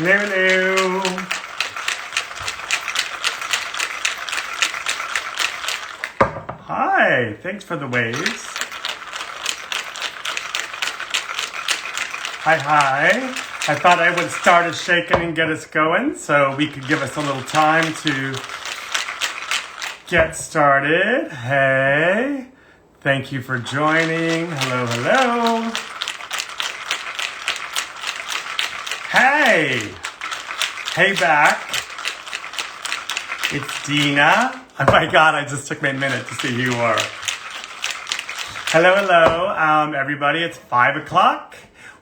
Hello. Hi, thanks for the waves. Hi. I thought I would start us shaking and get us going so we could give us a little time to get started. Hey, thank you for joining. Hello. Hey back. It's Dina. Oh my God, I just took me a minute to see who you are. Hello, everybody. It's 5 o'clock.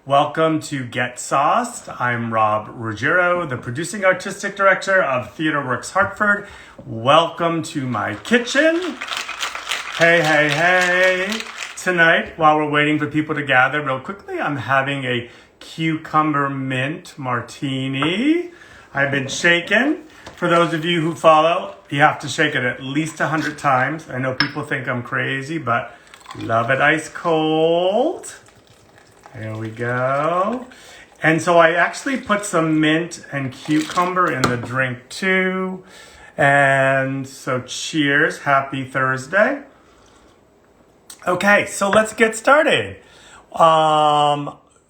Welcome to Get Sauced. I'm Rob Ruggiero, the producing artistic director of Theater Works Hartford. Welcome to my kitchen. Hey. Tonight, while we're waiting for people to gather real quickly, I'm having a cucumber mint martini. I've been shaking. For those of you who follow, you have to shake it at least 100 times. I know people think I'm crazy, but love it ice cold. There we go. And so I actually put some mint and cucumber in the drink too. And so cheers, happy Thursday. Okay, so let's get started.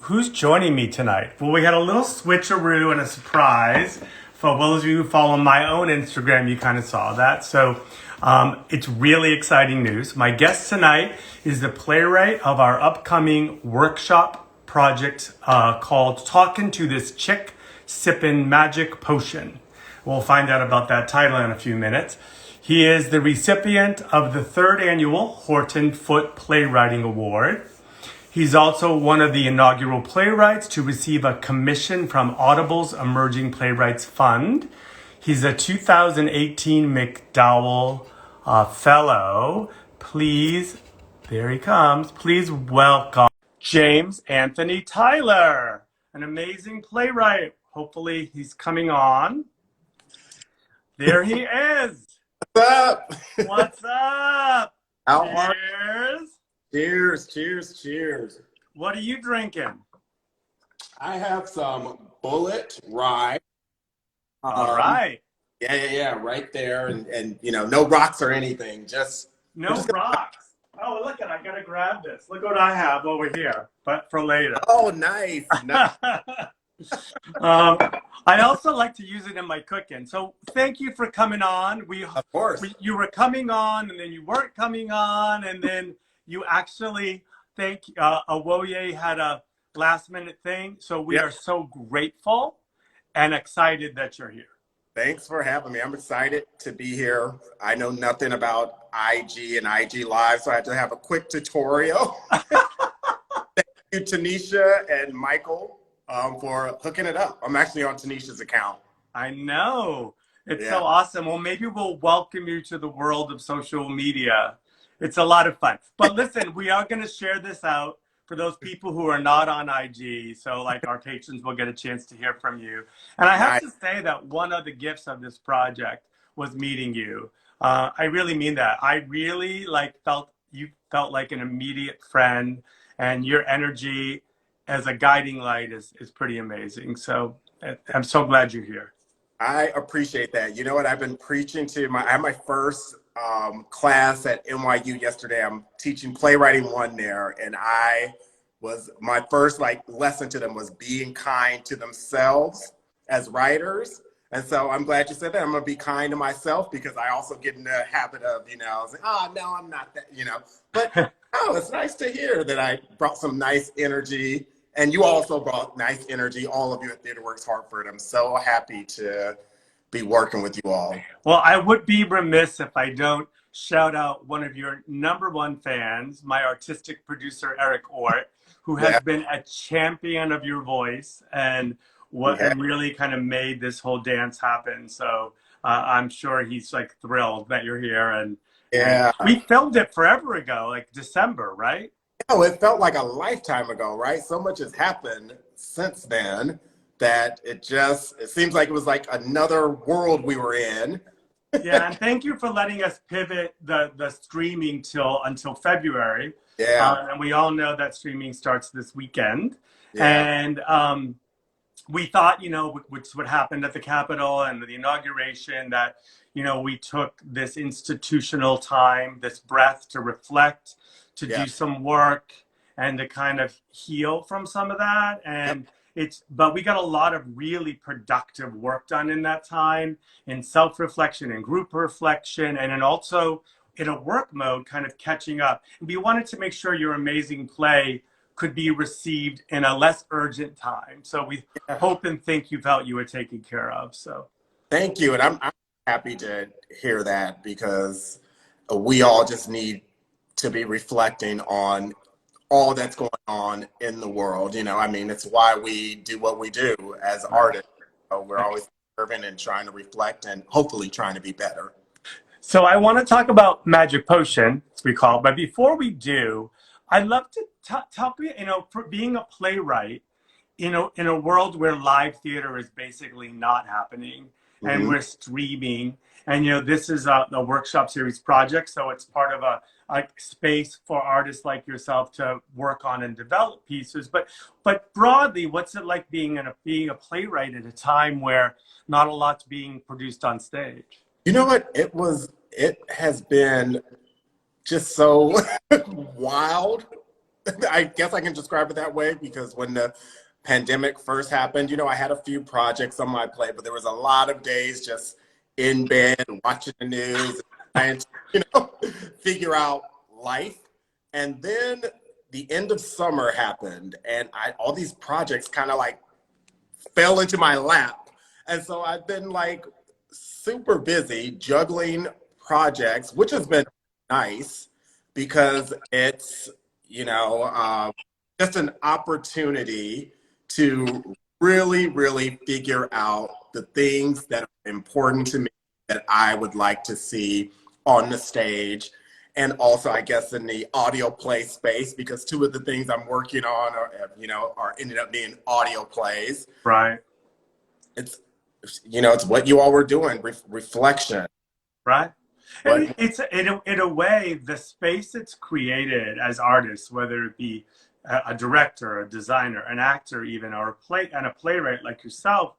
Who's joining me tonight? Well, we had a little switcheroo and a surprise. For those of you who follow my own Instagram, you kind of saw that. So it's really exciting news. My guest tonight is the playwright of our upcoming workshop project called Talkin' to This Chick Sippin' Magic Potion. We'll find out about that title in a few minutes. He is the recipient of the 3rd annual Horton Foote Playwriting Award. He's also one of the inaugural playwrights to receive a commission from Audible's Emerging Playwrights Fund. He's a 2018 MacDowell Fellow. Please, there he comes. Please welcome James Anthony Tyler, an amazing playwright. Hopefully he's coming on. There he is. What's up? What's up? How are Cheers. Cheers. What are you drinking? I have some Bullet Rye. All right. Yeah, right there. And you know, no rocks or anything. No rocks. Oh, look at, I gotta grab this. Look what I have over here, but for later. Oh, nice. I also like to use it in my cooking. So thank you for coming on. Of course. You were coming on, and then you weren't coming on, and then you actually Awoye had a last minute thing. So we are so grateful and excited that you're here. Thanks for having me. I'm excited to be here. I know nothing about IG and IG Live, so I had to have a quick tutorial. Thank you, Tanisha and Michael, for hooking it up. I'm actually on Tanisha's account. I know. It's so awesome. Well, maybe we'll welcome you to the world of social media. It's a lot of fun. But listen, we are going to share this out for those people who are not on IG. So like our patrons will get a chance to hear from you. And I have to say that one of the gifts of this project was meeting you. I really mean that. I really felt like an immediate friend, and your energy as a guiding light is pretty amazing. So I'm so glad you're here. I appreciate that. You know what? I've been preaching I had my first class at NYU yesterday. I'm teaching playwriting 1 there, and my first lesson to them was being kind to themselves as writers. And so I'm glad you said that. I'm going to be kind to myself, because I also get in the habit of, oh, no, I'm not that, But it's nice to hear that I brought some nice energy. And you also brought nice energy, all of you at Theater Works Hartford. I'm so happy to be working with you all. Well, I would be remiss if I don't shout out one of your #1 fans, my artistic producer, Eric Ort, who has been a champion of your voice and really kind of made this whole dance happen. So I'm sure he's thrilled that you're here. And we filmed it forever ago, like December, right? Oh, it felt like a lifetime ago, right? So much has happened since then that it seems like it was like another world we were in. Yeah, and thank you for letting us pivot the streaming until February. Yeah. And we all know that streaming starts this weekend. Yeah. And we thought, which what happened at the Capitol and the inauguration, that, we took this institutional time, this breath to reflect, to Yeah. do some work, and to kind of heal from some of that. Yep. But we got a lot of really productive work done in that time, in self-reflection and group reflection, and then also in a work mode, kind of catching up. And we wanted to make sure your amazing play could be received in a less urgent time. So we Yeah. hope and think you felt you were taken care of. So Thank you. And I'm happy to hear that because we all just need to be reflecting on all that's going on in the world. I mean, it's why we do what we do as artists. So we're always serving and trying to reflect and hopefully trying to be better. So I want to talk about Magic Potion, as we call it. But before we do, I'd love to tell you, for being a playwright, in a world where live theater is basically not happening and Hmm. we're streaming, and this is a workshop series project, so it's part of a space for artists like yourself to work on and develop pieces. But broadly, what's it like being a playwright at a time where not a lot's being produced on stage? You know what? It has been just so wild. I guess I can describe it that way because when the pandemic first happened, I had a few projects on my plate, but there was a lot of days just in bed watching the news and trying to, figure out life. And then the end of summer happened and all these projects kind of like fell into my lap. And so I've been like super busy juggling projects, which has been nice because it's, you know, uh, just an opportunity to really, really figure out the things that are important to me that I would like to see on the stage. And also, I guess, in the audio play space, because two of the things I'm working on are ended up being audio plays. Right. It's, it's what you all were doing, reflection. Right. And What, it's in a way, the space it's created as artists, whether it be a director, a designer, an actor, even, or a playwright like yourself,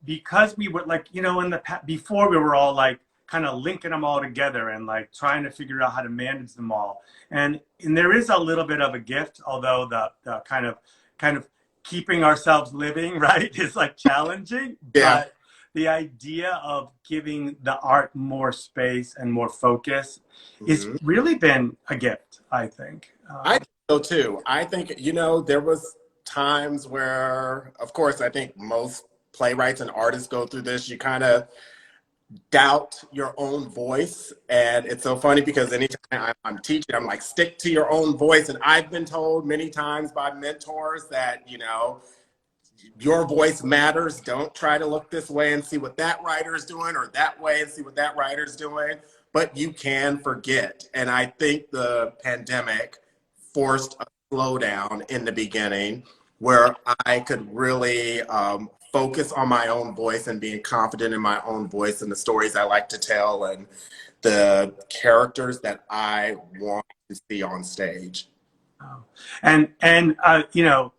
because we were like, in before we were all like kind of linking them all together and like trying to figure out how to manage them all. And there is a little bit of a gift, although the kind of keeping ourselves living, right, is like challenging. yeah. But the idea of giving the art more space and more focus is Mhm. really been a gift, I think. I think so too. I think, there was times where, of course, I think most playwrights and artists go through this. You kind of doubt your own voice. And it's so funny because anytime I'm teaching, I'm like, stick to your own voice. And I've been told many times by mentors that, your voice matters. Don't try to look this way and see what that writer's doing or that way and see what that writer's doing. But you can forget. And I think the pandemic forced a slowdown in the beginning where I could really focus on my own voice and being confident in my own voice and the stories I like to tell and the characters that I want to see on stage. Oh. And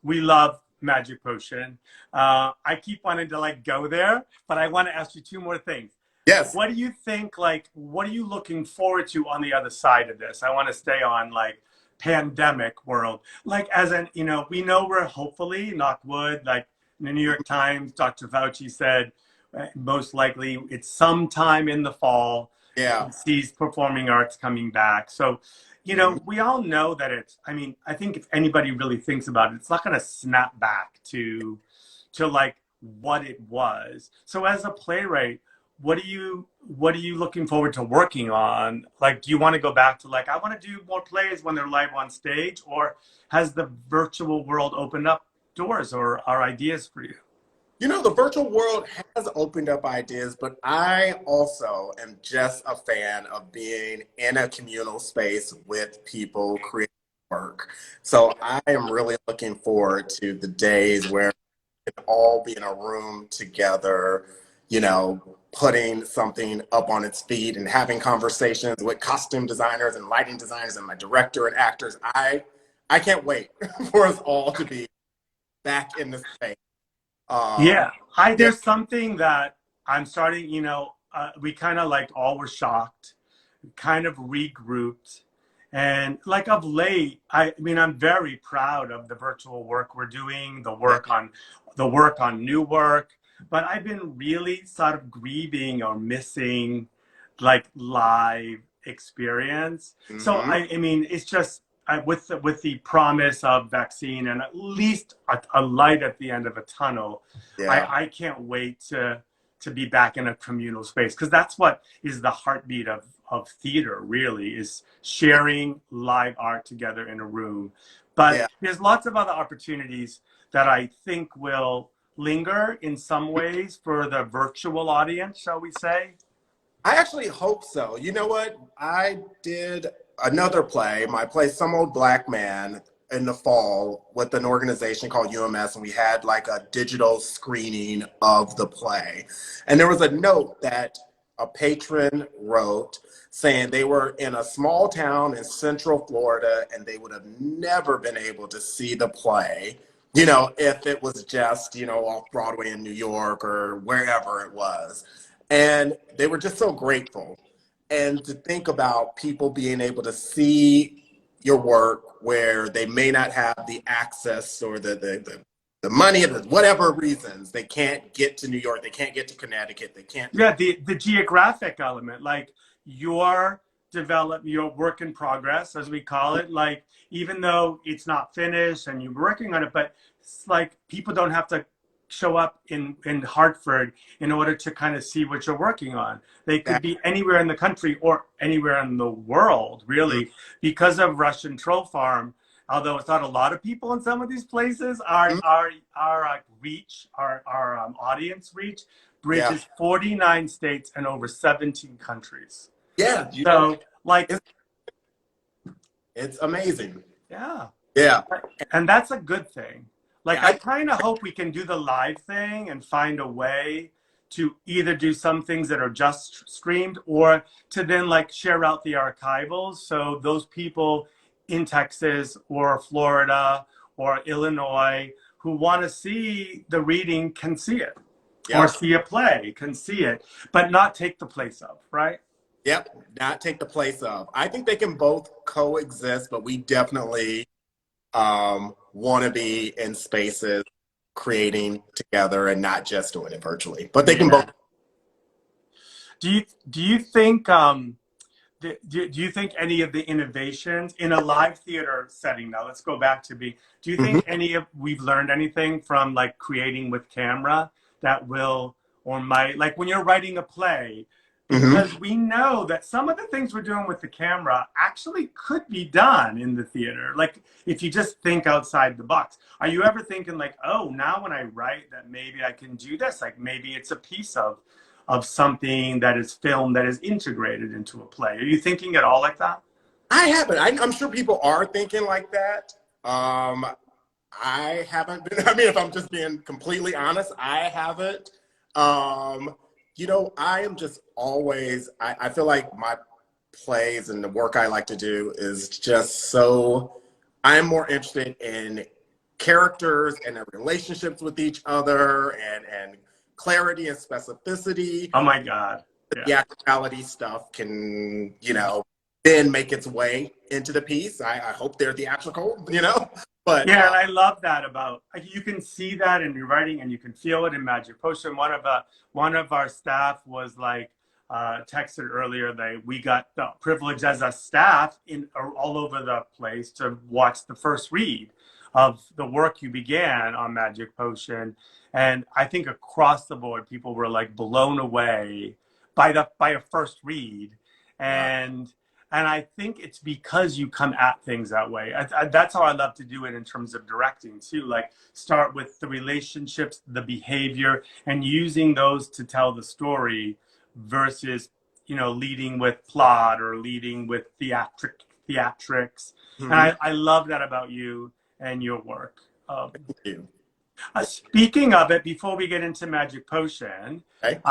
we love Magic Potion. I keep wanting to like go there, but I want to ask you two more things. Yes. What do you think, like, what are you looking forward to on the other side of this? I want to stay on like pandemic world. Like, as in, we know we're hopefully, knock wood, like in the New York Times, Dr. Fauci said, most likely it's sometime in the fall, Yeah. sees performing arts coming back. So, Mhm. we all know that I think if anybody really thinks about it, it's not going to snap back to like what it was. So as a playwright, what are you looking forward to working on? Like, do you want to go back to like, I want to do more plays when they're live on stage, or has the virtual world opened up doors or are ideas for you? The virtual world has opened up ideas, but I also am just a fan of being in a communal space with people creating work. So I am really looking forward to the days where we can all be in a room together, putting something up on its feet and having conversations with costume designers and lighting designers and my director and actors. I can't wait for us all to be back in the space. Yeah, Yeah. there's something that I'm starting, we kind of like all were shocked, kind of regrouped. And like of late, I mean, I'm very proud of the virtual work we're doing, Yeah. the work on new work, but I've been really sort of grieving or missing like live experience. So Hmm. I mean, it's just with the promise of vaccine and at least a light at the end of a tunnel, Yeah. I can't wait to be back in a communal space because that's what is the heartbeat of theater really is sharing live art together in a room. But Yeah. there's lots of other opportunities that I think will linger in some ways for the virtual audience, shall we say. I actually hope so. You know what? I did another play, my play Some Old Black Man in the fall with an organization called UMS, and we had like a digital screening of the play. And there was a note that a patron wrote saying they were in a small town in Central Florida and they would have never been able to see the play, if it was just, off Broadway in New York or wherever it was. And they were just so grateful. And to think about people being able to see your work where they may not have the access or the money, or whatever reasons, they can't get to New York, they can't get to Connecticut, they can't. Yeah, the geographic element, like your your work in progress, as we call it, like even though it's not finished and you're working on it, but it's like people don't have to show up in Hartford in order to kind of see what you're working on. They could That, be anywhere in the country or anywhere in the world, mm, really, because of Russian Troll Farm. Although it's not a lot of people in some of these places, mm, our reach, our audience reach yeah, bridges 49 states and over 17 countries. yeah, So, like, it's, it's amazing. yeah. Yeah, And that's a good thing. yeah, Like, I kind of hope we can do the live thing and find a way to either do some things that are just streamed or to then like share out the archivals. So those people in Texas or Florida or Illinois who want to see the reading can see it or yep, see a play can see it, but not take the place of, right? yep. Not take the place of. I think they can both coexist, but we definitely want to be in spaces creating together and not just doing it virtually. But they can both. Yeah. Do you think do you think any of the innovations in a live theater setting now let's go back to be do you Mhm, think any of we've learned anything from like creating with camera that will or might like when you're writing a play mhm. because we know that some of the things we're doing with the camera actually could be done in the theater like if you just think outside the box are you ever thinking like oh now when I write that maybe I can do this like maybe it's a piece of something that is filmed that is integrated into a play. Are you thinking at all like that? I haven't. I'm sure people are thinking like that. Um, I haven't been. I mean, if I'm just being completely honest, I haven't. Um, I am just always. I feel like my plays and the work I like to do is just so. I'm more interested in characters and their relationships with each other and clarity and specificity. Oh my God. The Yeah. theatricality stuff can, then make its way into the piece. I hope they're theatrical, but Yeah, and I love that about like, you can see that in your writing and you can feel it in Magic Potion. One of our staff was like texted earlier that we got the privilege as a staff in all over the place to watch the first read of the work you began on Magic Potion. And I think across the board people were like blown away by a first read. wow. And I think it's because you come at things that way. That's how I love to do it in terms of directing too. Like start with the relationships, the behavior, and using those to tell the story versus, leading with plot or leading with theatrics. And Mhm. I love that about you and your work. Thank you. Speaking of it, before we get into Magic Potion, Okay.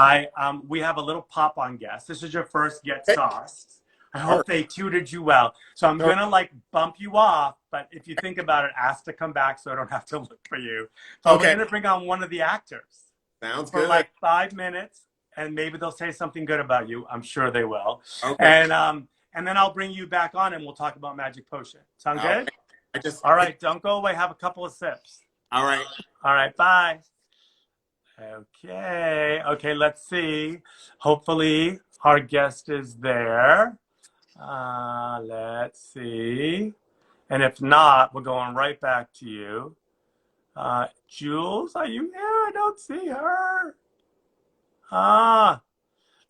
we have a little pop on guest. This is your first Get Okay. Sauced. I All hope they tutored you well. So I'm right. gonna like bump you off, but if you think about it, ask to come back so I don't have to look for you. But we're Okay. gonna bring on one of the actors Sounds for good. like 5 minutes, and maybe they'll say something good about you. I'm sure they will. Okay. And then I'll bring you back on, and we'll talk about Magic Potion. Sound All good? right. I just All hit. right. Don't go away. Have a couple of sips. All right. All right. Bye. Okay. Okay. Let's see. Hopefully, our guest is there. Let's see. And if not, we're going right back to you. Jules, are you here? I don't see her. Ah,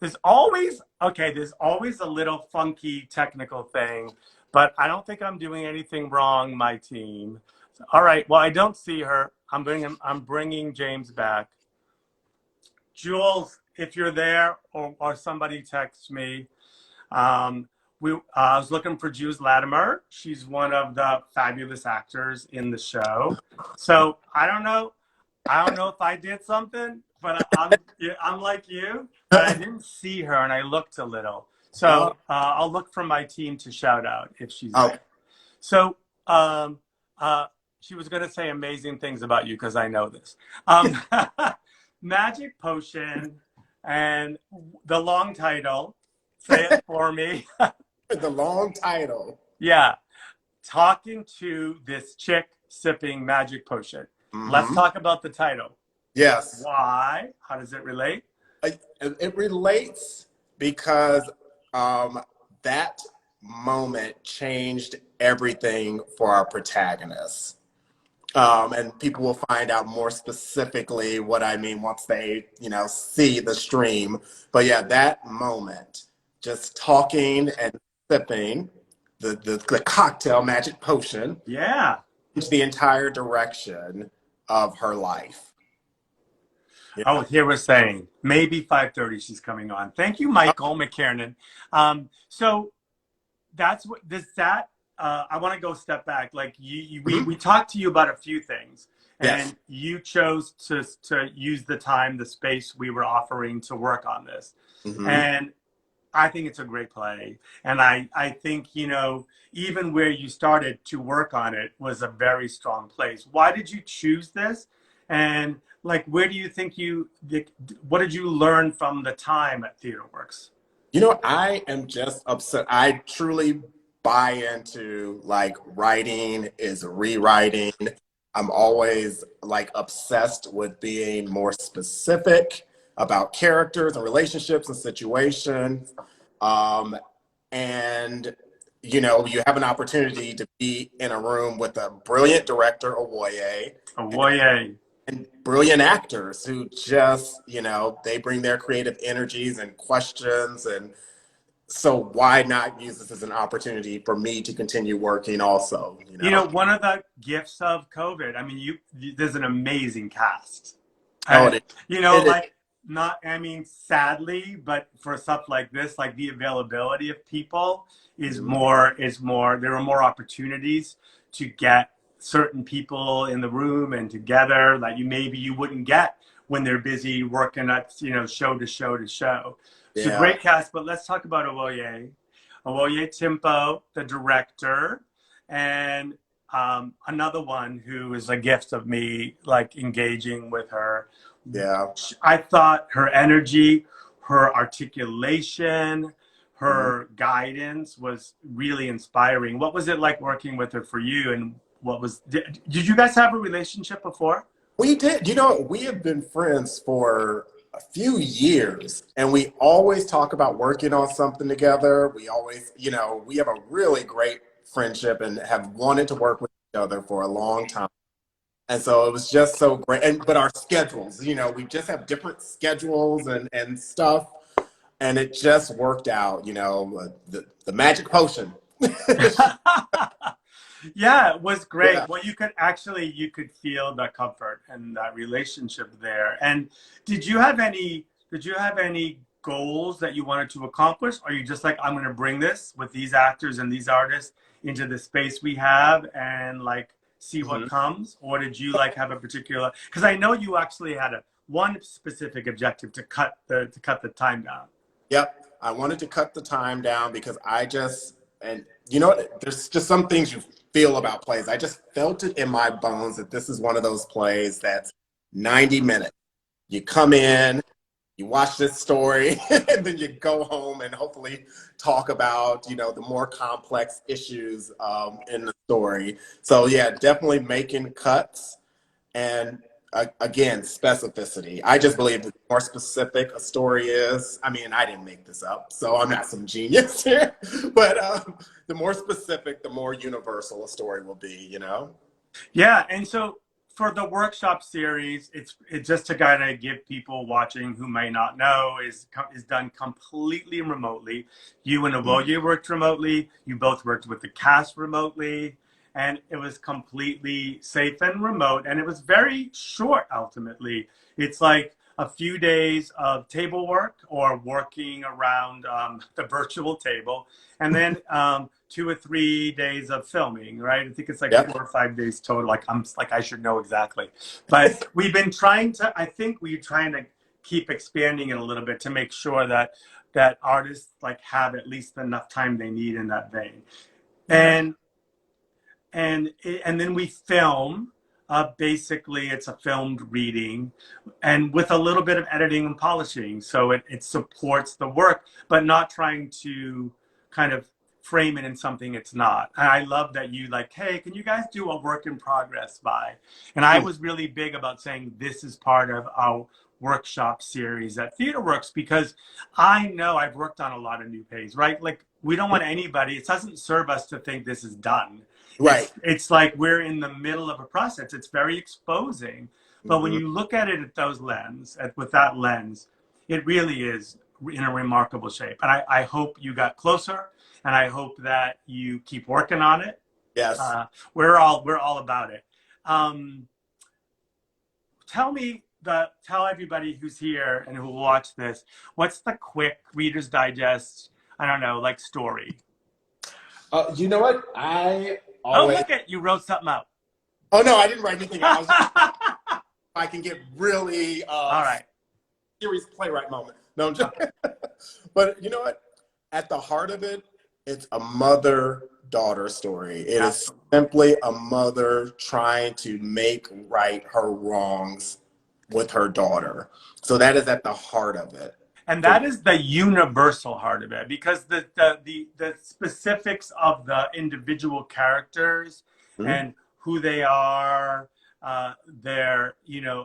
there's always a little funky technical thing, but I don't think I'm doing anything wrong, my team. All right, well, I don't see her. I'm bringing James back. Jules, if you're there or somebody text me, um, I was looking for Jules Latimer. She's one of the fabulous actors in the show. So I don't know if I did something, but I'm like you, but I didn't see her and I looked a little. Oh, So I'll look for my team to shout out if she's okay. there. So uh, she was going to say amazing things about you because I know this. Um, Magic Potion and the long title. Say it for me. The long title. Yeah. Talking to this chick sipping Magic Potion. Let's Hmm. talk about the title. Yes. Why? How does it relate? It relates because um, that moment changed everything for our protagonist. And people will find out more specifically what I mean once they, see the stream. But yeah, that moment, just talking and sipping the cocktail Magic Potion, Yeah. changed the entire direction of her life. Oh, Yeah. here we're saying maybe 5:30 she's coming on. Thank you, Michael McKiernan. So that's what does that I want to go step back. Like we Mhm. talked to you about a few things, Yes. and you chose to use the time, the space we were offering to work on this. Hmm. And I think it's a great play. And I think, even where you started to work on it was a very strong place. Why did you choose this? And like, where do you think what did you learn from the time at TheaterWorks? I am just upset. I truly buy into like writing is rewriting. I'm always like obsessed with being more specific about characters and relationships and situations. Um, and you have an opportunity to be in a room with a brilliant director, Owoye, Oh, boy, and brilliant actors who just, they bring their creative energies and questions. And so why not use this as an opportunity for me to continue working also, One of the gifts of COVID, I mean, there's an amazing cast. Oh, And, it is. like, not, I mean, sadly, but for stuff like this, like the availability of people Mhm. there are more opportunities to get certain people in the room and together that maybe you wouldn't get when they're busy working at, show to show to show. So Yeah. great cast, but let's talk about Owoye. Owoye Timpo, the director, and another one who is a gift of me, like engaging with her. Yeah. I thought her energy, her articulation, Mhm. her guidance was really inspiring. What was it like working with her for you? And did you guys have a relationship before? We did. We have been friends for a few years and we always talk about working on something together. We always, we have a really great friendship and have wanted to work with each other for a long time. And so it was just so great. But our schedules, we just have different schedules and stuff. And it just worked out, the magic potion. Yeah, it was Yeah. great. Well, you could feel the comfort and that relationship there. And did you have any goals that you wanted to accomplish? Or are you just like, I'm going to bring this with these actors and these artists into the space we have and like see what Mhm. comes? Or did you like have a particular, because I know you actually had one specific objective to cut the time down. Yep. I wanted to cut the time down because and you know what? There's just some things you feel about plays. I just felt it in my bones that this is one of those plays that's 90 minutes. You come in, you watch this story, and then you go home and hopefully talk about, the more complex issues in the story. So yeah, definitely making cuts and again, specificity. I just believe the more specific a story is, I mean, I didn't make this up, so I'm not some genius here, but the more specific, the more universal a story will be. Yeah, and so for the workshop series, it's just to kind of give people watching who may not know is done completely remotely. You and Avoya worked remotely. You both worked with the cast remotely, and it was completely safe and remote. And it was very short. Ultimately, it's like a few days of table work or working around the virtual table, and then 2 or 3 days of filming, right? I think it's like Yep. 4 or 5 days total. Like I should know exactly. But we've been trying to, I think we're trying to keep expanding it a little bit to make sure that artists like have at least enough time they need in that vein. And and then we film. Basically, it's a filmed reading, and with a little bit of editing and polishing, so it supports the work, but not trying to kind of frame it in something it's not. And I love that you like, hey, can you guys do a work in progress by? And I was really big about saying this is part of our workshop series at TheaterWorks because I know I've worked on a lot of new plays, right? Like we don't want anybody. It doesn't serve us to think this is done. Right. It's like we're in the middle of a process. It's very exposing. But when you look at it with that lens, it really is in a remarkable shape. And I hope you got closer, and I hope that you keep working on it. Yes. We're all about it. Um, tell everybody who's here and who will watch this, what's the quick Reader's Digest, I don't know, like story? You know what? I Oh, always. look at you wrote something out. Oh no, I didn't write anything. I was just, I can get really All right. serious playwright moment. No, I'm just. But you know what? At the heart of it, it's a mother-daughter story. It is simply a mother trying to make right her wrongs with her daughter. So that is at the heart of it. And that is the universal heart of it, because the specifics of the individual characters and who they are, their,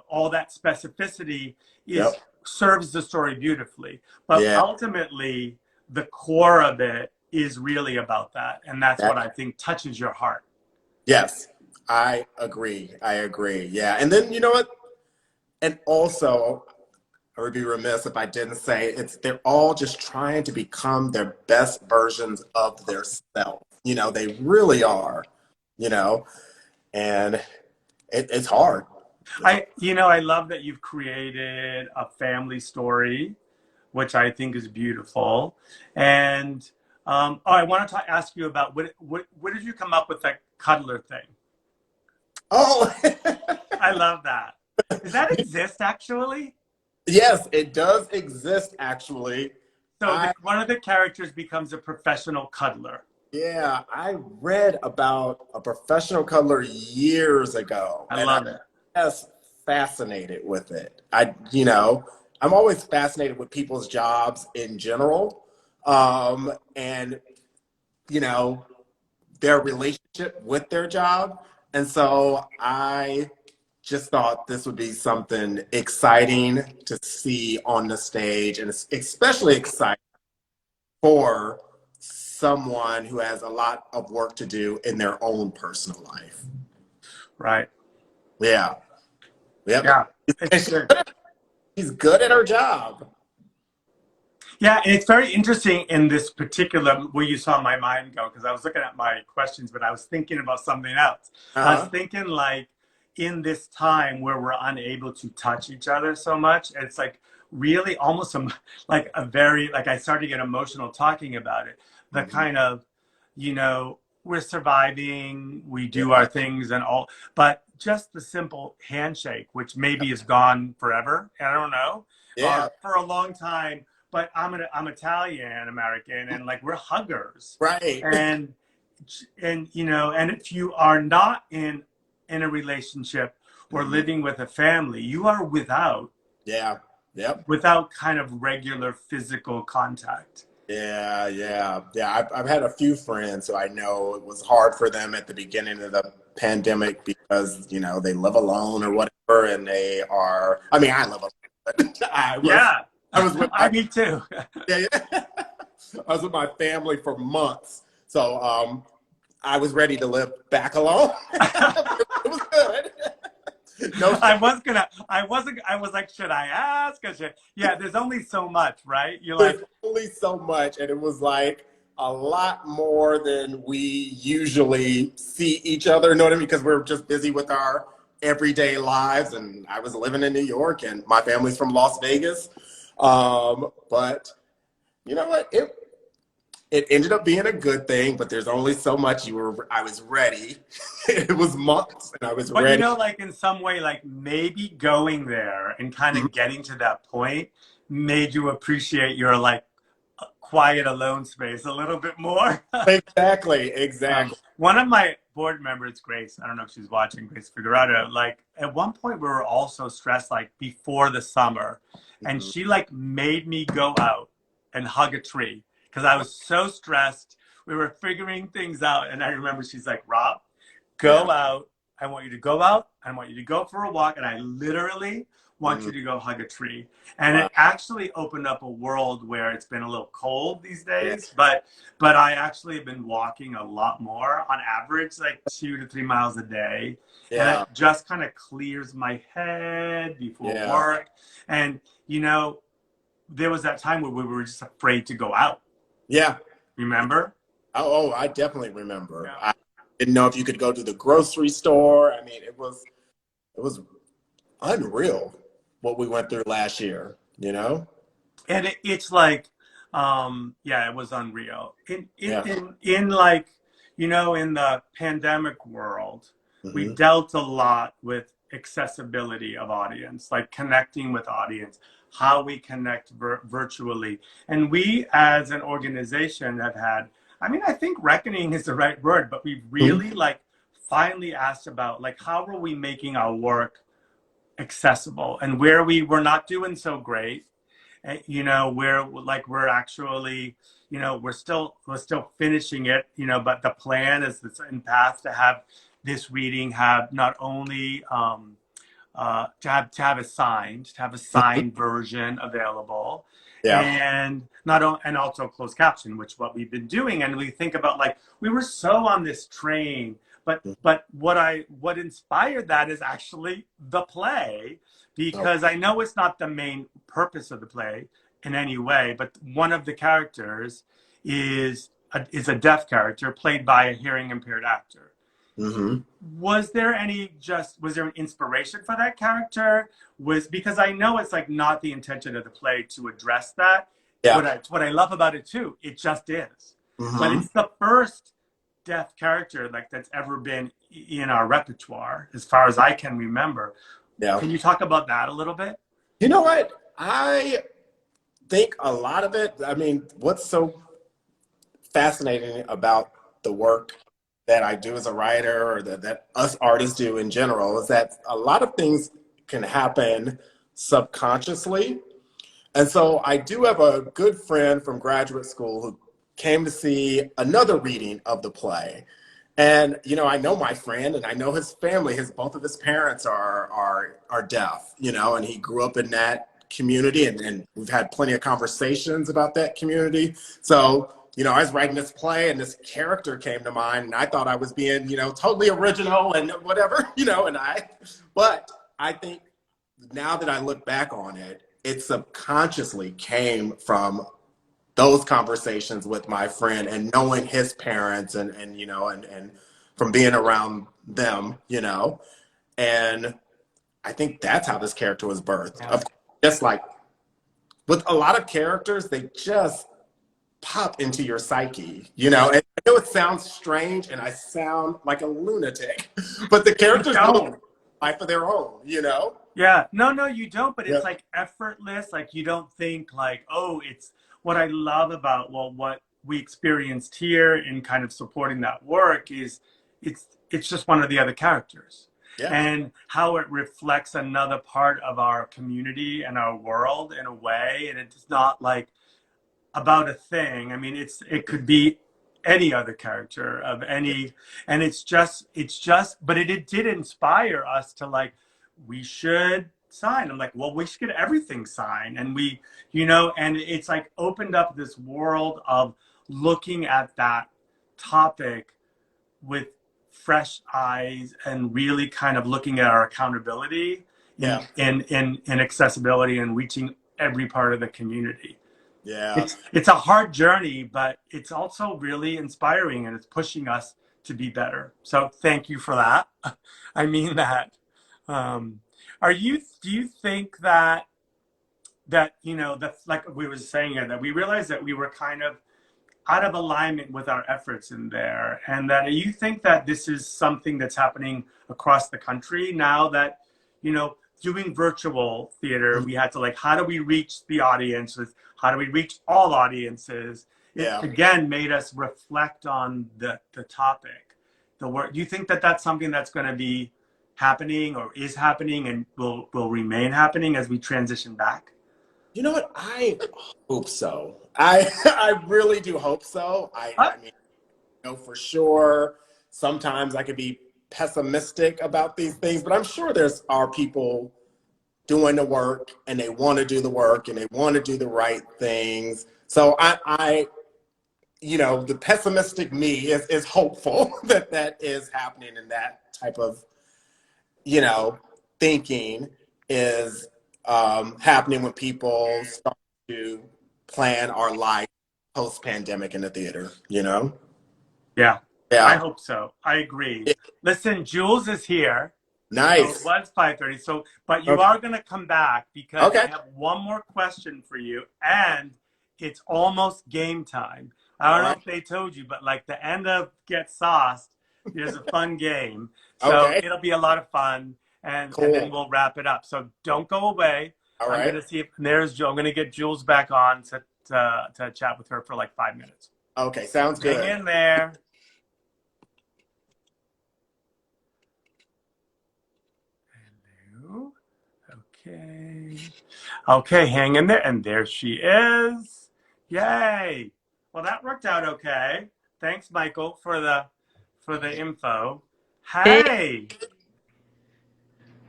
all that specificity Yep. serves the story beautifully. But Yeah. ultimately, the core of it is really about that. And that's what I think touches your heart. Yes, I agree. I agree. Yeah. And then you know what? And also, I would be remiss if I didn't say they're all just trying to become their best versions of their self. They really are, you know, and it's hard. I love that you've created a family story, which I think is beautiful. And I wanted to ask you about what did you come up with that cuddler thing? Oh, I love that. Does that exist actually? yes, it does exist actually. So one of the characters becomes a professional cuddler. Yeah, I read about a professional cuddler years ago. I love it. Just fascinated with it. I'm always fascinated with people's jobs in general, and their relationship with their job. And so I just thought this would be something exciting to see on the stage, and it's especially exciting for someone who has a lot of work to do in their own personal life. Right. Yeah. Yep. Yeah. She's good at her job. Yeah, and it's very interesting in this particular where you saw my mind go, because I was looking at my questions, but I was thinking about something else. I was thinking like in this time where we're unable to touch each other so much, it's like really almost like a very, like I started to get emotional talking about it. The kind of, we're surviving, we do our things and all, but just the simple handshake, which maybe is gone forever. I don't know. Yeah. For a long time. but I'm Italian American, and like we're huggers, Right. and and if you are not in a relationship or Mhm. living with a family, you are Yeah. Yep. without kind of regular physical contact. Yeah, yeah, yeah. I've had a few friends who I know it was hard for them at the beginning of the pandemic because, they live alone or whatever, and they are, I mean, I live alone, but Yeah, I was with I my, me too. yeah, yeah. I was with my family for months. So, I was ready to live back alone. It was good. No, I was like, should I ask? Yeah, there's only so much, right? You're there's like, only so much, and it was like a lot more than we usually see each other. You know what I mean? Because we're just busy with our everyday lives, and I was living in New York, and my family's from Las Vegas. But you know what? It ended up being a good thing, but there's only so much I was ready. It was months, and I was but ready. like in some way, like maybe going there and kind Mhm. of getting to that point made you appreciate your like quiet alone space a little bit more. Exactly, exactly. One of my board members, Grace, I don't know if she's watching, Grace Figueroa, like at one point we were all so stressed, like before the summer, and Mhm. she like made me go out and hug a tree because I was so stressed. We were figuring things out, and I remember she's like, Rob, Yeah. go out. I want you to go out. I want you to go for a walk, and I literally want Mhm. you to go hug a tree. And Wow. it actually opened up a world where it's been a little cold these Yeah. days, but I actually have been walking a lot more on average, like 2 to 3 miles a day. And it Yeah. just kind of clears my head before Yeah. work. And, there was that time where we were just afraid to go out. Yeah. Remember? Oh, I definitely remember. Yeah. I didn't know if you could go to the grocery store. I mean, it was unreal what we went through last year, you know? And it's like yeah, it was unreal Yeah. in like in the pandemic world we Hmm. dealt a lot with accessibility of audience, like connecting with audience, how we connect virtually, and we as an organization have had, I mean, I think reckoning is the right word, but we've really like finally asked about like how are we making our work accessible, and where we were not doing so great, where like we're actually, we're still finishing it, but the plan is this in path to have this reading have not only to have a signed version available, Yeah. and not and also closed caption, which what we've been doing. And we think about like we were so on this train, but what inspired that is actually the play, Oh, because I know it's not the main purpose of the play in any way, but one of the characters is a deaf character played by a hearing impaired actor. hmm. Was there an inspiration for that character? Was Because I know it's like not the intention of the play to address that. Yeah. What I love about it too, it just is. But Hmm. it's the first deaf character like that's ever been in our repertoire as far as I can remember. Yeah. Can you talk about that a little bit? You know what? I think a lot of it, I mean, what's so fascinating about the work that I do as a writer, or that us artists do in general, is that a lot of things can happen subconsciously. And so I do have a good friend from graduate school who came to see another reading of the play. And I know my friend, and I know his family. Both of his parents are deaf, and he grew up in that community, and we've had plenty of conversations about that community. So, I was writing this play, and this character came to mind, and I thought I was being, totally original and whatever, but I think now that I look back on it, it subconsciously came from those conversations with my friend, and knowing his parents, and from being around them, and I think that's how this character was birthed. Yeah. Of course, just like with a lot of characters, they just pop into your psyche, and I know it sounds strange and I sound like a lunatic, but the You characters really, don't. life of their own, you know? Yeah, no, you don't, but it's Yep. like effortless. Like you don't think like, oh, it's what I love about, well, what we experienced here in kind of supporting that work is it's just one of the other characters Yeah. and how it reflects another part of our community and our world in a way. And it's not like about a thing. I mean, it could be any other character of any, and but it did inspire us to like, we should sign. I'm like, well, we should get everything signed, and and it's like opened up this world of looking at that topic with fresh eyes and really kind of looking at our accountability in Yeah. in accessibility and reaching every part of the community. Yeah. It's a hard journey, but it's also really inspiring and it's pushing us to be better. So thank you for that. I mean that. Um, do you think that that's like we were saying here, that we realized that we were kind of out of alignment with our efforts in there, and that you think that this is something that's happening across the country now that doing virtual theater, we had to like, how do we reach the audiences, how do we reach all audiences? It Yeah. again made us reflect on the topic, the work. Do you think that that's something that's going to be happening or is happening and will remain happening as we transition back? You know what? I hope so. I I really do hope so. Uh, I mean, for sure. Sometimes I could be pessimistic about these things, but I'm sure there's are people doing the work and they want to do the work and they want to do the right things. So the pessimistic me is hopeful that that is happening and that type of, you know, thinking is happening when people start to plan our life post pandemic in the theater, you know? yeah, I Yeah. hope so. I agree. Listen, Jules is here. So it Nice. was 5:30. So, but you Okay. are going to come back because I Okay. have one more question for you, and it's almost game time. I All don't know right. if they told you, but like the end of Get Sauced, there's a fun game. So Okay. it'll be a lot of fun, and then Cool. we'll wrap it up. So don't go away. All I'm going right. to see if there's Jill. I'm going to get Jules back on to chat with her for like 5 minutes. Okay. Sounds Hang good. in there. Hello. Okay. Okay, hang in there. And there she is. Yay. Well, that worked out okay. Thanks, Michael, for the info. Hey, Hey,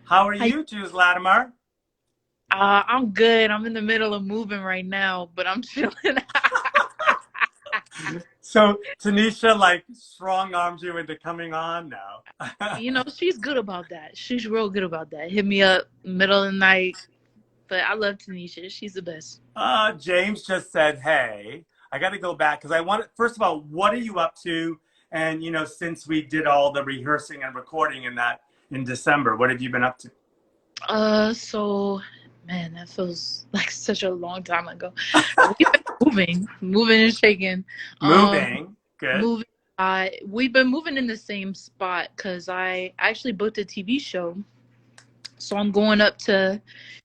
how are how you- you, Jules Latimer? I'm good. I'm in the middle of moving right now, but I'm chilling. So Tanisha like strong arms you into coming on now. She's good about that. She's real good about that. Hit me up middle of the night. But I love Tanisha. She's the best. James just said, "Hey, I got to go back because I want. First of all, what are you up to? And since we did all the rehearsing and recording in December, what have you been up to?" So man, that feels like such a long time ago. We've been moving and shaking. Um, Moving, good. moving. We've been moving in the same spot because I actually booked a TV show. So I'm going up to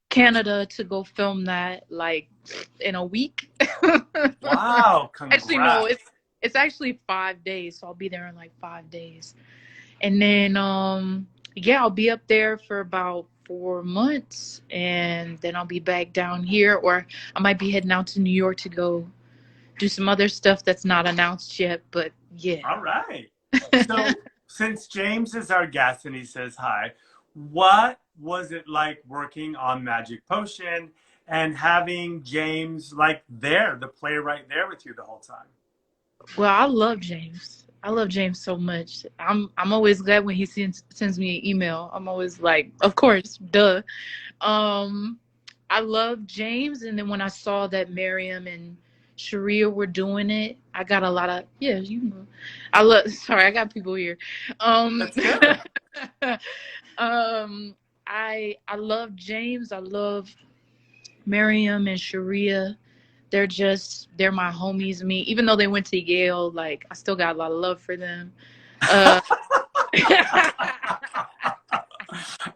Canada to go film that like in a week. Wow, Actually, no, congrats. it's actually 5 days, so I'll be there in like 5 days. And then yeah, I'll be up there for about 4 months and then I'll be back down here, or I might be heading out to New York to go do some other stuff that's not announced yet, but yeah. All right. So since James is our guest and he says hi, what was it like working on Magic Potion and having James like there, the playwright there with you the whole time? Well, I love James. I love James so much. I'm always glad when he sends me an email. I'm always like, of course, duh. Um, I love James, and then when I saw that Miriam and Sharia were doing it, I got a lot of yeah, you know. I love. Sorry, I got people here. Um, That's good. I love James. I love Miriam and Sharia. They're my homies. Me, even though they went to Yale, like I still got a lot of love for them. Uh,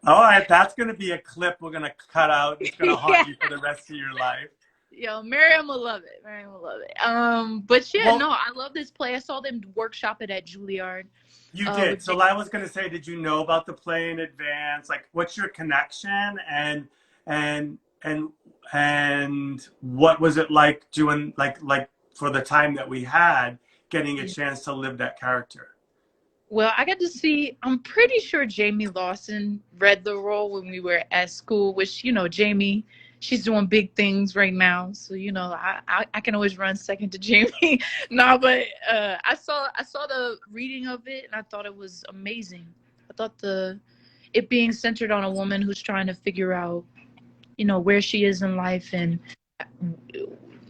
All right, that's going to be a clip we're going to cut out. It's going to haunt Yeah. you for the rest of your life. Yo, Miriam will love it. Miriam will love it. But yeah, Well, no, I love this play. I saw them workshop it at Juilliard. you did. With So I was going to say, did you know about the play in advance? Like, what's your connection and and and what was it like doing like for the time that we had getting a chance to live that character? Well, I got to see, I'm pretty sure Jamie Lawson read the role when we were at school, which, Jamie, she's doing big things right now. So, I can always run second to Jamie. No, but I saw the reading of it and I thought it was amazing. I thought it being centered on a woman who's trying to figure out, where she is in life, and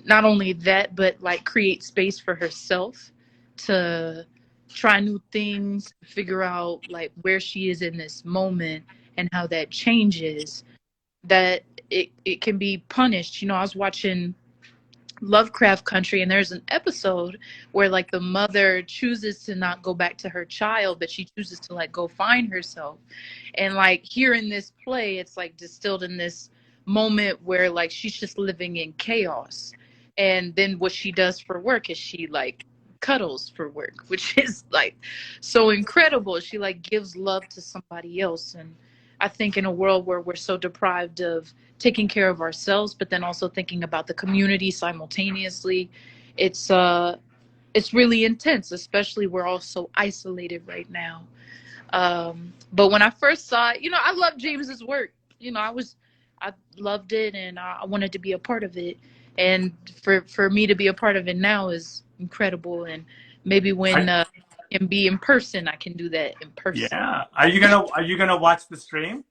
not only that, but like create space for herself to try new things, figure out like where she is in this moment and how that changes, that it can be punished. I was watching Lovecraft Country, and there's an episode where like the mother chooses to not go back to her child, but she chooses to like go find herself. And like here in this play, it's like distilled in this moment where like she's just living in chaos. And then what she does for work is she like cuddles for work, which is like so incredible. She like gives love to somebody else. And I think in a world where we're so deprived of taking care of ourselves, but then also thinking about the community simultaneously, it's really intense, especially we're all so isolated right now. But when I first saw it, I love James's work. I loved it, and I wanted to be a part of it. And for me to be a part of it now is incredible. And maybe when can be in person, I can do that in person. Yeah. Are you gonna watch the stream?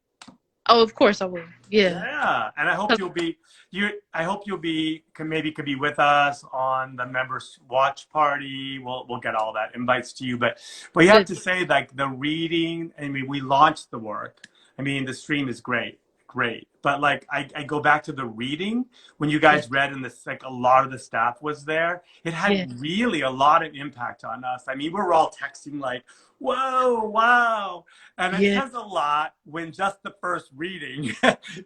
Oh, of course I will. Yeah. Yeah, and I hope could be with us on the members watch party. We'll get all that invites to you, but you have to say like the reading. I mean, we launched the work. I mean, the stream is great, but like I go back to the reading when you guys read, and this like a lot of the staff was there. It had really a lot of impact on us. I mean, we were all texting like, whoa, wow. And it says a lot when just the first reading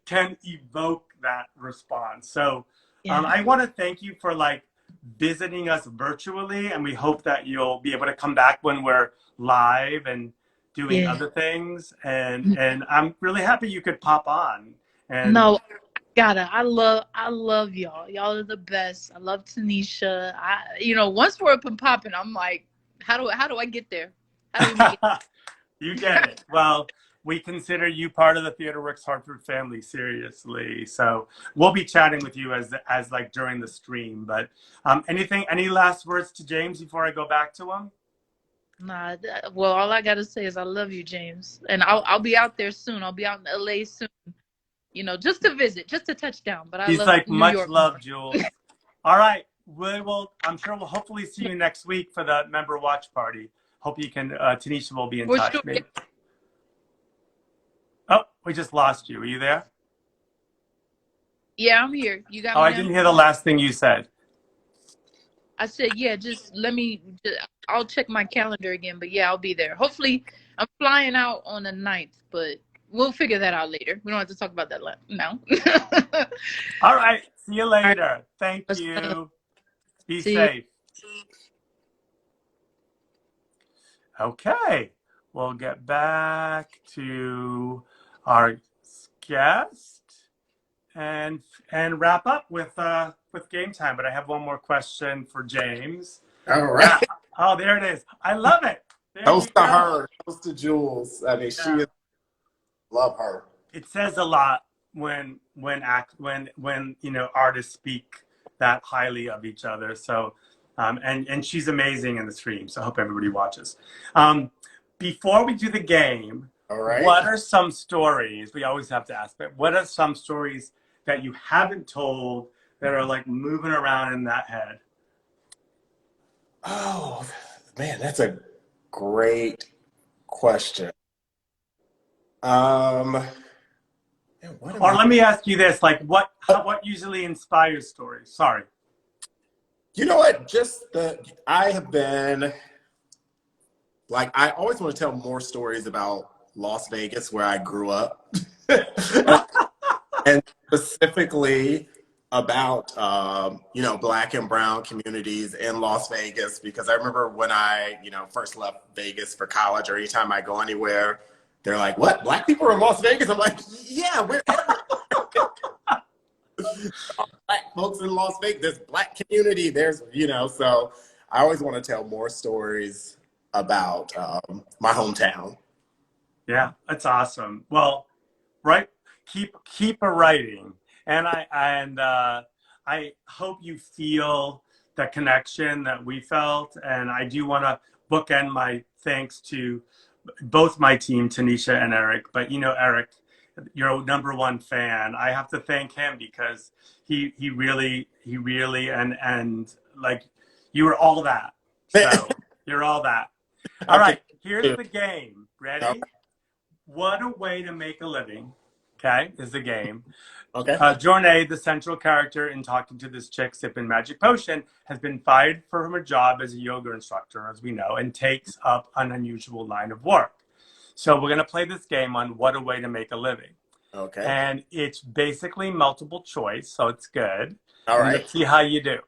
can evoke that response. So I want to thank you for like visiting us virtually, and we hope that you'll be able to come back when we're live and doing other things. And I'm really happy you could pop on. And no, I love y'all. Y'all are the best. I love Tanisha. Once we're up and popping, I'm like, how do I get there? How do we make it? You get it. Well, we consider you part of the TheaterWorks Hartford family, seriously. So we'll be chatting with you as like during the stream. But any last words to James before I go back to him? Nah, well, all I gotta say is I love you, James, and I'll be out there soon. I'll be out in LA soon. Just to visit, just to touch down. But He's love like, New much York. love, Jules. All right, I'm sure we'll hopefully see you next week for the member watch party. Hope you can. Tanisha will be in touch. Sure. Maybe. Oh, we just lost you. Are you there? Yeah, I'm here. You got me. Oh, I didn't hear the last thing you said. I said, yeah, just I'll check my calendar again, but yeah, I'll be there. Hopefully, I'm flying out on the 9th, but we'll figure that out later. We don't have to talk about that now. All right. See you later. Thank you. Be safe. Okay. We'll get back to our guest and wrap up with game time. But I have one more question for James. All right. Oh, there it is. I love it. Toast to her. Toast to Jules. I mean, she is, love her. It says a lot when artists speak that highly of each other. So, and she's amazing in the stream. So I hope everybody watches. Before we do the game, all right, what are some stories, we always have to ask, but what are some stories that you haven't told that are like moving around in that head? Oh, man, that's a great question. Or let me ask you this, like what usually inspires stories? Sorry. You know what? I have been, like, I always want to tell more stories about Las Vegas, where I grew up, and specifically about Black and brown communities in Las Vegas, because I remember when I first left Vegas for college, or anytime I go anywhere, they're like, "What? Black people are in Las Vegas?" I'm like, "Yeah, we're Black folks in Las Vegas. There's Black community. There's so I always want to tell more stories about my hometown." Yeah, that's awesome. Well, right, keep a writing, and I hope you feel the connection that we felt, and I do want to bookend my thanks to both my team, Tanisha and Eric. But Eric, your number one fan. I have to thank him because he really and like you were all that. So you're all that. All right, here's the game. Ready? What a way to make a living. Okay, is the game. Okay. Jornay, the central character in Talking to This Chick Sipping Magic Potion, has been fired from her job as a yoga instructor, as we know, and takes up an unusual line of work. So we're going to play this game on what a way to make a living. Okay. And it's basically multiple choice, so it's good. All right. Let's see how you do.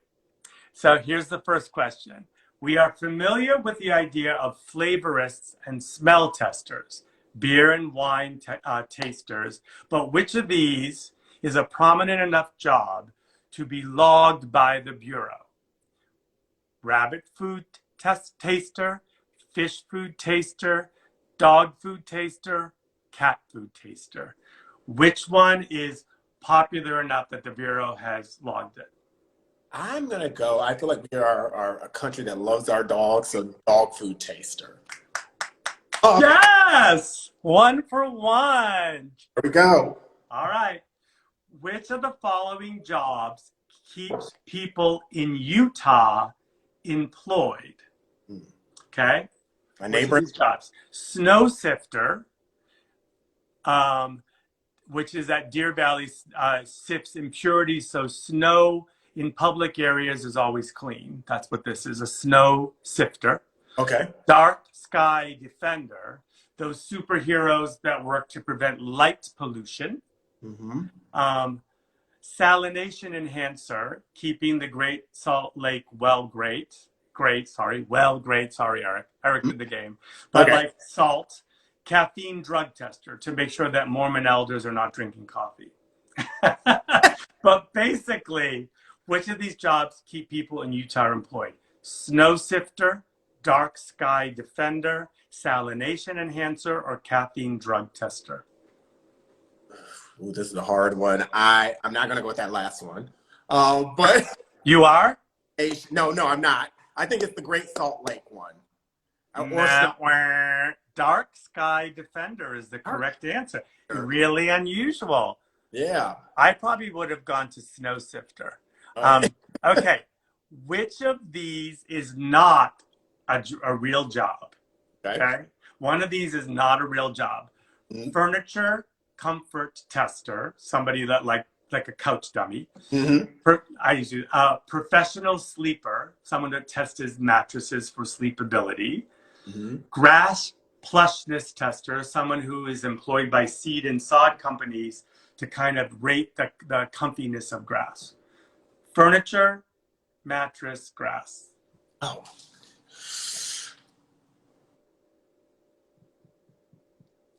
So here's the first question. We are familiar with the idea of flavorists and smell testers, beer and wine tasters, but which of these is a prominent enough job to be logged by the Bureau? Rabbit food taster, fish food taster, dog food taster, cat food taster. Which one is popular enough that the Bureau has logged it? I'm going to go. I feel like we are a country that loves our dogs, so dog food taster. Oh. Yes! 1 for 1. Here we go. All right. Which of the following jobs keeps people in Utah employed? Okay. My neighbor. Jobs. Snow sifter, which is at Deer Valley, sifts impurities. So snow in public areas is always clean. That's what this is, a snow sifter. Okay. Dark sky defender, those superheroes that work to prevent light pollution. Mm-hmm. Salination enhancer, keeping the Great Salt Lake great, sorry, Eric did the game. But Okay. like salt, caffeine drug tester to make sure that Mormon elders are not drinking coffee. But basically, which of these jobs keep people in Utah employed? Snow sifter, dark sky defender, salination enhancer, or caffeine drug tester? Ooh, this is a hard one. I'm not going to go with that last one. But You are? no, I'm not. I think it's the Great Salt Lake one. Dark sky defender is the correct answer. Really unusual. Yeah. I probably would have gone to snow sifter. Okay. Which of these is not a real job? Okay. One of these is not a real job. Mm-hmm. Furniture comfort tester, somebody that like a couch dummy. Mm-hmm. Professional sleeper, someone that tests mattresses for sleepability. Mm-hmm. Grass plushness tester, someone who is employed by seed and sod companies to kind of rate the comfiness of grass. Furniture, mattress, grass. Oh.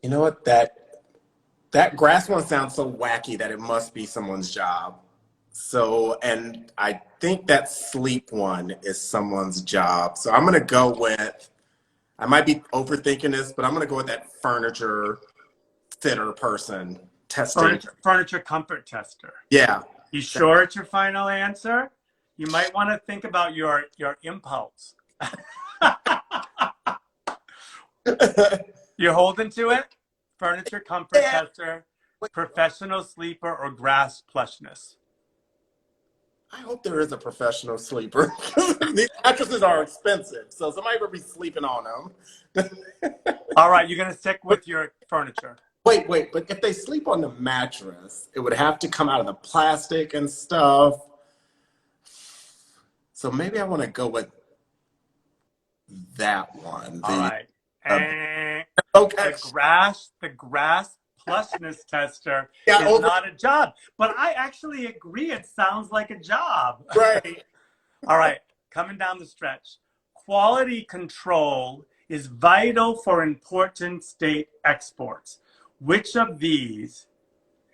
You know what? That grass one sounds so wacky that it must be someone's job. So, and I think that sleep one is someone's job. So I'm going to go with, I might be overthinking this, but I'm going to go with that furniture fitter person testing. Furniture comfort tester. Yeah. You sure it's your final answer? You might want to think about your impulse. You're holding to it? Furniture comfort tester, professional sleeper, or grass plushness? I hope there is a professional sleeper. These mattresses are expensive, so somebody would be sleeping on them. All right, you're going to stick with your furniture. Wait, but if they sleep on the mattress, it would have to come out of the plastic and stuff. So maybe I want to go with that one. All right. Okay. The grass plushness tester Yeah, is not a job. But I actually agree. It sounds like a job. right. All right, coming down the stretch. Quality control is vital for important state exports. Which of these,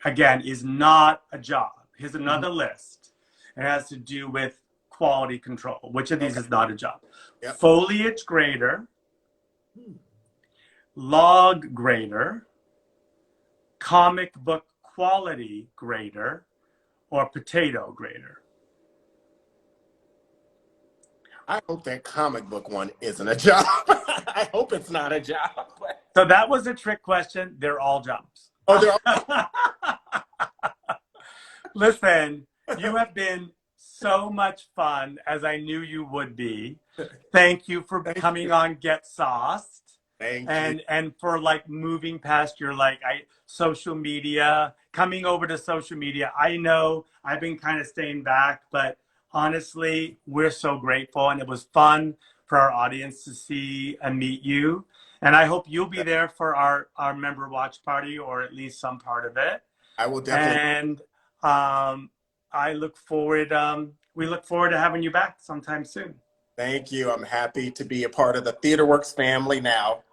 again, is not a job? Here's another list. It has to do with quality control. Which of these is not a job? Yep. Foliage grader, log grader, comic book quality grader, or potato grader? I hope that comic book one isn't a job. I hope it's not a job. So that was a trick question. They're all jobs. Oh, they're all. Listen, you have been so much fun, as I knew you would be. Thank you for coming on Get Sauced. Thank you. And for like moving past your social media, coming over to social media. I know I've been kind of staying back, but honestly, we're so grateful, and it was fun for our audience to see and meet you. And I hope you'll be there for our member watch party, or at least some part of it. I will definitely. And I look forward. We look forward to having you back sometime soon. Thank you. I'm happy to be a part of the TheaterWorks family now.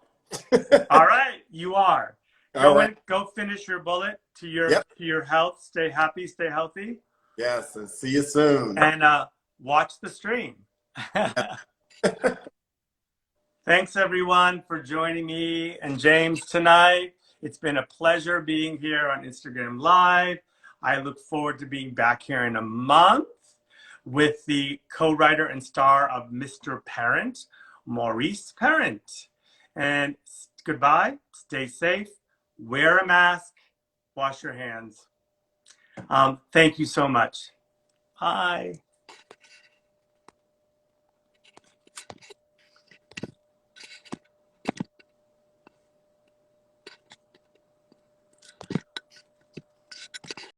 All right, you are. All right. Go finish your bullet to your Yep. to your health. Stay happy. Stay healthy. Yes, and see you soon. And watch the stream. Thanks everyone for joining me and James tonight. It's been a pleasure being here on Instagram Live. I look forward to being back here in a month with the co-writer and star of Mr. Parent, Maurice Parent. And goodbye, stay safe, wear a mask, wash your hands. Thank you so much. Bye.